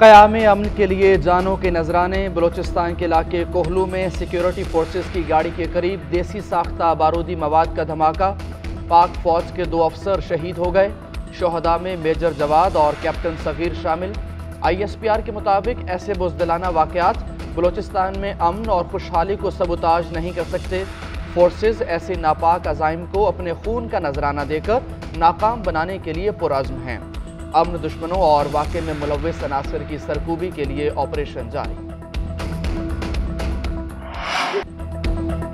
क़याम अमन के लिए जानों के नजराने। बलोचिस्तान के इलाके कोहलू में सिक्योरिटी फोर्सेस की गाड़ी के करीब देसी साख्ता बारूदी मवाद का धमाका। पाक फौज के 2 अफसर शहीद हो गए। शोहदा में मेजर जवाद और कैप्टन सगीर शामिल। ISPR के मुताबिक ऐसे बुज़दिलाना वाक़यात बलोचिस्तान में अमन और खुशहाली को सबूताज नहीं कर सकते। फोर्सेस ऐसे नापाक अज़ाइम को अपने खून का नजराना देकर नाकाम बनाने के लिए पुरअज़्म हैं। अमन दुश्मनों और वाक़े में मुलव्विस अनासर की सरकूबी के लिए ऑपरेशन जारी।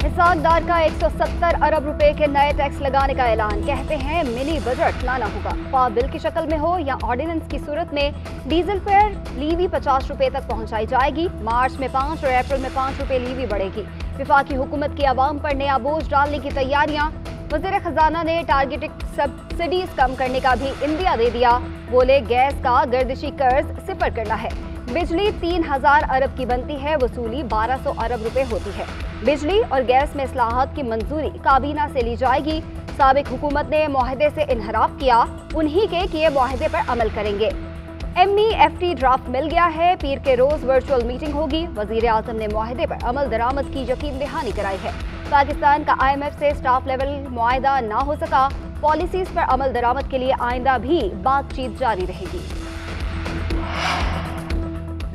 हिसाबदार का 170 अरब रुपए के नए टैक्स लगाने का ऐलान। कहते हैं मिनी बजट लाना होगा, ख्वाह बिल की शक्ल में हो या ऑर्डिनेंस की सूरत में। डीजल पर लीवी 50 रुपए तक पहुंचाई जाएगी। मार्च में 5 और अप्रैल में 5 रुपए लीवी बढ़ेगी। वफाकी हुकूमत की आवाम पर नया बोझ डालने की तैयारियां। वज़ीर खजाना ने टारगेटेड सब्सिडीज कम करने का भी इंदिया दे दिया। बोले गैस का गर्दिशी कर्ज सिफर करना है। बिजली 3000 अरब की बनती है, वसूली 1200 अरब रुपए होती है। बिजली और गैस में इस्लाहात की मंजूरी काबीना से ली जाएगी। साबिक हुकूमत ने मुआहदे से इनहराफ किया, उन्हीं के किए मुआहदे पर अमल करेंगे। MEFT ड्राफ्ट मिल गया है। पीर के रोज वर्चुअल मीटिंग होगी। वजीर आजम ने मुआहदे पर अमल दरामद की यकीन दहानी कराई है। पाकिस्तान का IMF से स्टाफ लेवल मुआहदा ना हो सका। पॉलिसीज पर अमल दरामद के लिए आइंदा भी बातचीत जारी रहेगी।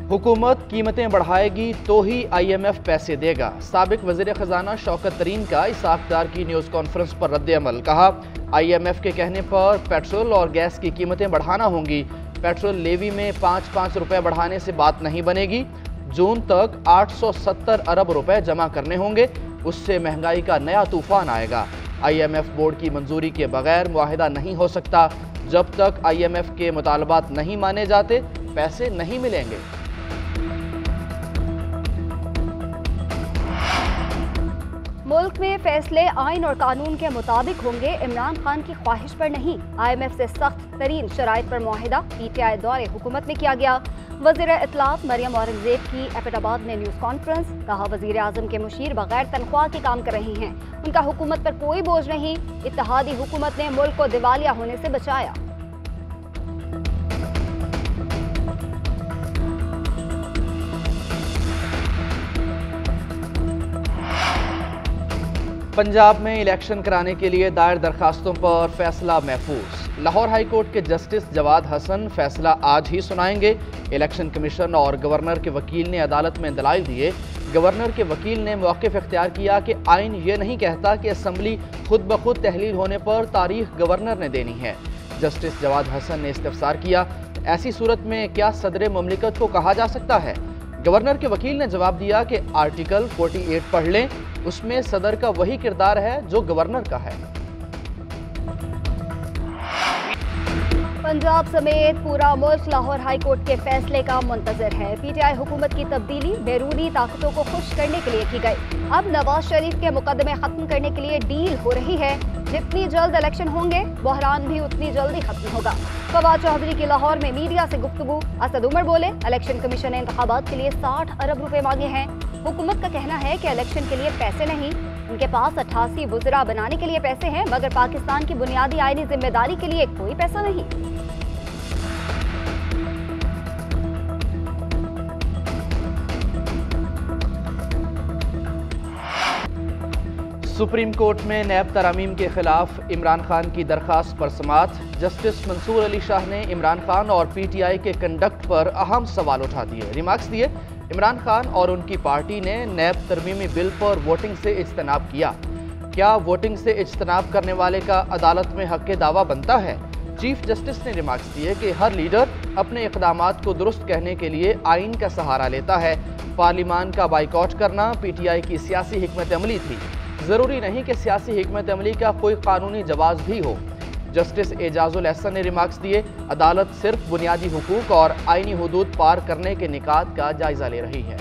हुकूमत कीमतें बढ़ाएगी तो ही IMF पैसे देगा। साबिक वज़ीर ख़जाना शौकत तरीन का इसाक़दार की न्यूज़ कॉन्फ्रेंस पर रद्द-ए-अमल। कहा IMF के कहने पर पेट्रोल और गैस की कीमतें बढ़ाना होंगी। पेट्रोल लेवी में 5-5 रुपए बढ़ाने से बात नहीं बनेगी। जून तक 870 अरब रुपए जमा करने होंगे, उससे महंगाई का नया तूफान आएगा। IMF बोर्ड की मंजूरी के बगैर मुआहिदा नहीं हो सकता। जब तक IMF के मुतालबात नहीं माने जाते, पैसे नहीं मिलेंगे। मुल्क में फैसले आइन और कानून के मुताबिक होंगे, इमरान खान की ख्वाहिश पर नहीं। IMF से सख्त तरीन शराइत पर मुआहिदा। PTI दौरे हुकूमत में किया गया। वज़ीर इत्तलात मरियम औरंगज़ेब की एबटाबाद में न्यूज़ कॉन्फ्रेंस। कहा वज़ीर आज़म के मुशीर बगैर तनख्वाह के काम कर रही हैं, उनका हुकूमत पर कोई बोझ नहीं। इत्तेहादी हुकूमत ने मुल्क को दिवालिया होने से बचाया। पंजाब में इलेक्शन कराने के लिए दायर दरखास्तों पर फैसला महफूज। लाहौर हाई कोर्ट के जस्टिस जवाद हसन फैसला आज ही सुनाएंगे। इलेक्शन कमीशन और गवर्नर के वकील ने अदालत में दलाइल दिए। गवर्नर के वकील ने मौक़िफ़ इख्तियार किया कि आइन ये नहीं कहता कि असम्बली खुद ब खुद तहलील होने पर तारीख गवर्नर ने देनी है। जस्टिस जवाद हसन ने इस्तफसार किया, ऐसी सूरत में क्या सदर मुमलिकत को कहा जा सकता है? गवर्नर के वकील ने जवाब दिया कि आर्टिकल 48 पढ़ लें, उसमें सदर का वही किरदार है जो गवर्नर का है। पंजाब समेत पूरा मुल्क लाहौर हाई कोर्ट के फैसले का मुंतजर है। PTI हुकूमत की तब्दीली बैरूनी ताकतों को खुश करने के लिए की गई। अब नवाज शरीफ के मुकदमे खत्म करने के लिए डील हो रही है। जितनी जल्द इलेक्शन होंगे, बहरान भी उतनी जल्दी खत्म होगा। फवाद चौधरी की लाहौर में मीडिया से गुफ्तगू। असद उमर बोले इलेक्शन कमीशन ने इंतखाबात के लिए 60 अरब रुपए मांगे हैं। हुकूमत का कहना है कि इलेक्शन के लिए पैसे नहीं, उनके पास 88 वुज़रा बनाने के लिए पैसे हैं, मगर पाकिस्तान की बुनियादी आईनी जिम्मेदारी के लिए कोई पैसा नहीं। सुप्रीम कोर्ट में नैब तरामीम के खिलाफ इमरान खान की दरख्वास्त पर समाअत। जस्टिस मंसूर अली शाह ने इमरान खान और PTI के कंडक्ट पर अहम सवाल उठा दिए। रिमार्क्स दिए, इमरान खान और उनकी पार्टी ने नैब तरमीमी बिल पर वोटिंग से इज्तनाब किया। क्या वोटिंग से इज्तनाब करने वाले का अदालत में हक़ दावा बनता है? चीफ जस्टिस ने रिमार्क्स दिए कि हर लीडर अपने इक़दामात को दुरुस्त कहने के लिए आइन का सहारा लेता है। पार्लिमान का बाइकॉट करना PTI की सियासी हिकमत अमली थी। ज़रूरी नहीं कि सियासी हिकमत अमली का कोई कानूनी जवाब भी हो। जस्टिस एजाजुल एहसन ने रिमार्क्स दिए, अदालत सिर्फ बुनियादी हुकूक और आईनी हुदूद पार करने के निकात का जायजा ले रही है।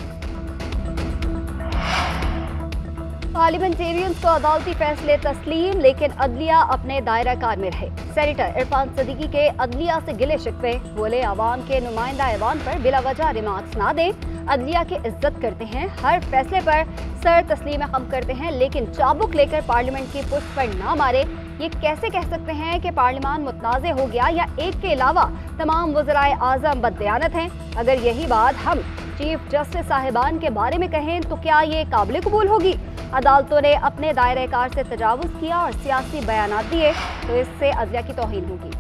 पार्लियामेंटेरियंस को अदालती फैसले तस्लीम, लेकिन अदलिया अपने दायरा कार में रहे। सेनेटर इरफान सदीकी के अदलिया से गिले शिकवे। बोले आवाम के नुमाइंदा ऐवान पर बिलावजह रिमार्क्स ना दें। अदलिया की इज्जत करते हैं, हर फैसले पर सर तस्लीम खम करते हैं, लेकिन चाबुक लेकर पार्लियामेंट की पुष्ट पर ना मारे। یہ کیسے کہہ سکتے ہیں کہ پارلیمان متنازع ہو گیا یا ایک کے علاوہ تمام وزرائے اعظم بددیانت ہیں؟ اگر یہی بات ہم چیف جسٹس صاحبان کے بارے میں کہیں تو کیا یہ قابل قبول ہوگی؟ عدالتوں نے اپنے دائرہ کار سے تجاوز کیا اور سیاسی بیانات دیے تو اس سے عدلیہ کی توہین ہوگی۔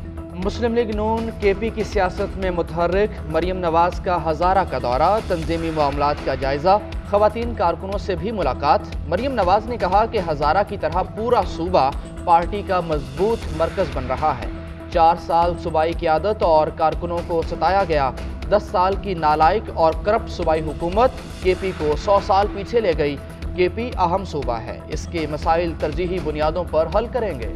مسلم لیگ نون کے پی کی سیاست میں متحرک، مریم نواز کا ہزارہ کا دورہ، تنظیمی معاملات کا جائزہ، خواتین کارکنوں سے بھی ملاقات۔ مریم نواز نے کہا کہ ہزارہ کی طرح پورا صوبہ پارٹی کا مضبوط مرکز بن رہا ہے۔ 4 سال صوبائی قیادت اور کارکنوں کو ستایا گیا۔ 10 سال کی نالائق اور کرپٹ صوبائی حکومت کے پی کو 100 سال پیچھے لے گئی۔ کے پی اہم صوبہ ہے، اس کے مسائل ترجیحی بنیادوں پر حل کریں گے۔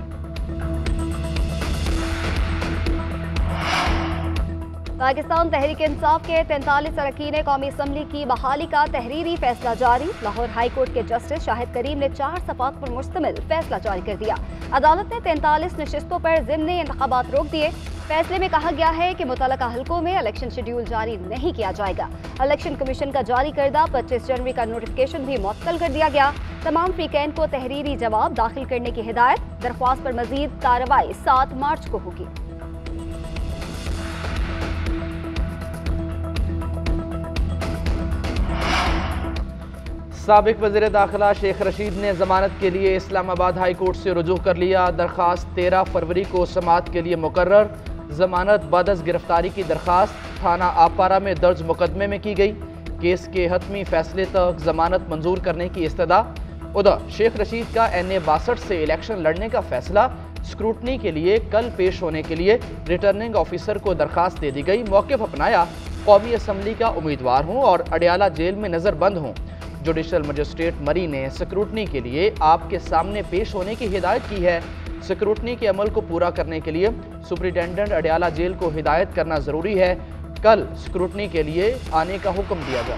پاکستان تحریک انصاف کے 43 اراکین قومی اسمبلی کی بحالی کا تحریری فیصلہ جاری۔ لاہور ہائی کورٹ کے جسٹس شاہد کریم نے 4 صفحات پر مشتمل فیصلہ جاری کر دیا۔ عدالت نے 43 نشستوں پر ضمنی انتخابات روک دیے۔ فیصلے میں کہا گیا ہے کہ متعلقہ حلقوں میں الیکشن شیڈول جاری نہیں کیا جائے گا۔ الیکشن کمیشن کا جاری کردہ 25 جنوری کا نوٹیفکیشن بھی معطل کر دیا گیا۔ تمام فریقین کو تحریری جواب داخل کرنے کی ہدایت۔ درخواست پر مزید کارروائی 7 مارچ کو ہوگی۔ سابق وزیر داخلہ شیخ رشید نے ضمانت کے لیے اسلام آباد ہائی کورٹ سے رجوع کر لیا۔ درخواست 13 فروری کو سماعت کے لیے مقرر۔ ضمانت بعد از گرفتاری کی درخواست تھانہ آپارہ میں درج مقدمے میں کی گئی۔ کیس کے حتمی فیصلے تک ضمانت منظور کرنے کی استدعا۔ ادھر شیخ رشید کا NA 62 سے الیکشن لڑنے کا فیصلہ اسکروٹنی کے لیے کل پیش ہونے کے لیے ریٹرننگ آفیسر کو درخواست دے دی گئی۔ موقف اپنایا، قومی اسمبلی کا امیدوار ہوں اور اڈیالہ جیل میں نظر بند ہوں۔ جوڈیشل مجسٹریٹ مری نے سکروٹنی کے لیے آپ کے سامنے پیش ہونے کی ہدایت کی ہے۔ سکروٹنی کے عمل کو پورا کرنے کے لیے سپرنٹینڈنٹ اڈیالہ جیل کو ہدایت کرنا ضروری ہے۔ کل سکروٹنی کے لیے آنے کا حکم دیا گیا۔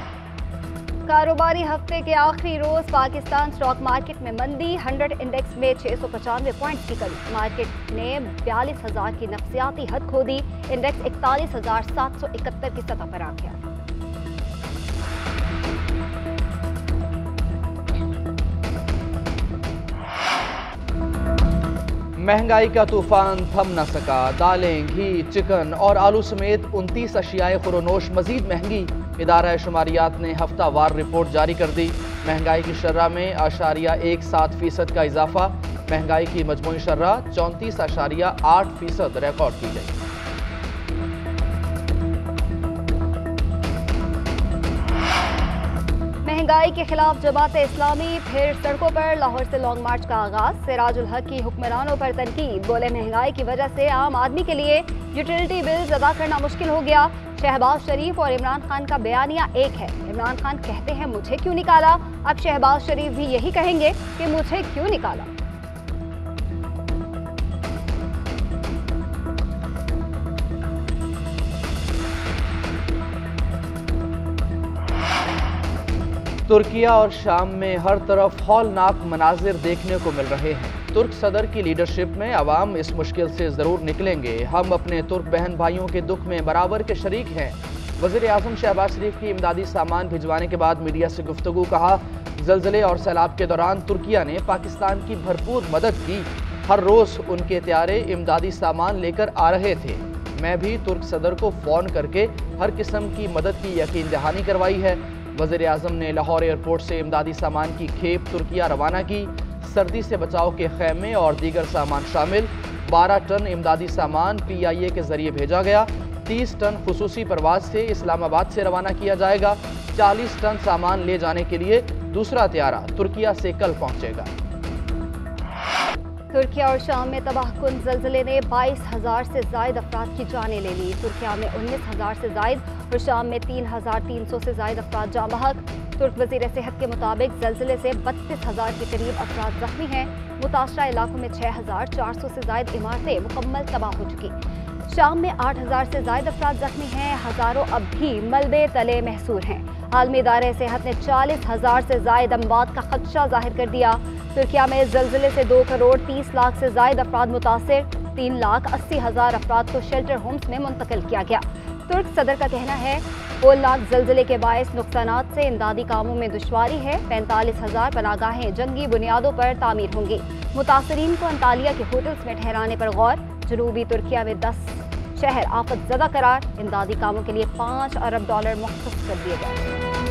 کاروباری ہفتے کے آخری روز پاکستان سٹاک مارکیٹ میں مندی، 100 انڈیکس میں 695 پوائنٹس کی کمی۔ مارکیٹ نے 42,000 کی نفسیاتی حد کھو دی۔ انڈیکس 41,771 کی سطح پر آ گیا۔ مہنگائی کا طوفان تھم نہ سکا۔ دالیں، گھی، چکن اور آلو سمیت 29 اشیائے خورونوش مزید مہنگی۔ ادارہ شماریات نے ہفتہ وار رپورٹ جاری کر دی۔ مہنگائی کی شرح میں 0.17% کا اضافہ۔ مہنگائی کی مجموعی شرح 34.8% ریکارڈ کی گئی۔ مہنگائی کے خلاف جماعت اسلامی پھر سڑکوں پر، لاہور سے لانگ مارچ کا آغاز۔ سراج الحق کی حکمرانوں پر تنقید، بولے مہنگائی کی وجہ سے عام آدمی کے لیے یوٹیلٹی بلز ادا کرنا مشکل ہو گیا۔ شہباز شریف اور عمران خان کا بیانیہ ایک ہے۔ عمران خان کہتے ہیں مجھے کیوں نکالا، اب شہباز شریف بھی یہی کہیں گے کہ مجھے کیوں نکالا۔ ترکیہ اور شام میں ہر طرف ہولناک مناظر دیکھنے کو مل رہے ہیں۔ ترک صدر کی لیڈرشپ میں عوام اس مشکل سے ضرور نکلیں گے۔ ہم اپنے ترک بہن بھائیوں کے دکھ میں برابر کے شریک ہیں۔ وزیر اعظم شہباز شریف کی امدادی سامان بھجوانے کے بعد میڈیا سے گفتگو، کہا زلزلے اور سیلاب کے دوران ترکیہ نے پاکستان کی بھرپور مدد کی۔ ہر روز ان کے طیارے امدادی سامان لے کر آ رہے تھے۔ میں بھی ترک صدر کو فون کر کے ہر قسم کی مدد کی یقین دہانی کروائی ہے۔ وزیر اعظم نے لاہور ایئرپورٹ سے امدادی سامان کی کھیپ ترکیہ روانہ کی۔ سردی سے بچاؤ کے خیمے اور دیگر سامان شامل 12 ٹن امدادی سامان PIA کے ذریعے بھیجا گیا۔ 30 ٹن خصوصی پرواز سے اسلام آباد سے روانہ کیا جائے گا۔ 40 ٹن سامان لے جانے کے لیے دوسرا طیارہ ترکیہ سے کل پہنچے گا۔ ترکیہ اور شام میں تباہ کن زلزلے نے 22,000 سے زائد افراد کی جانیں لے لی۔ ترکیہ میں 19,000 سے زائد اور شام میں 3,300 سے زائد افراد جاں بحق۔ ترک وزیر صحت کے مطابق زلزلے سے 32,000 کے قریب افراد زخمی ہیں۔ متاثرہ علاقوں میں 6,400 سے زائد عمارتیں مکمل تباہ ہو چکی۔ شام میں 8,000 سے زائد افراد زخمی ہیں۔ ہزاروں اب بھی ملبے تلے محصور ہیں۔ عالمی ادارہ صحت نے 40,000 سے زائد اموات کا خدشہ ظاہر کر دیا۔ ترکیہ میں زلزلے سے 2 کروڑ 30 لاکھ سے زائد افراد متاثر، 3,80,000 افراد کو شیلٹر ہومز میں منتقل کیا گیا۔ ترک صدر کا کہنا ہے ہولناک زلزلے کے باعث نقصانات سے امدادی کاموں میں دشواری ہے۔ 45,000 پناہگاہیں جنگی بنیادوں پر تعمیر ہوں گی۔ متاثرین کو انطالیہ کے ہوٹلز میں ٹھہرانے پر غور۔ جنوبی ترکیہ میں 10 شہر آفت زدہ قرار۔ امدادی کاموں کے لیے $5 ارب مختص کر دیے گئے۔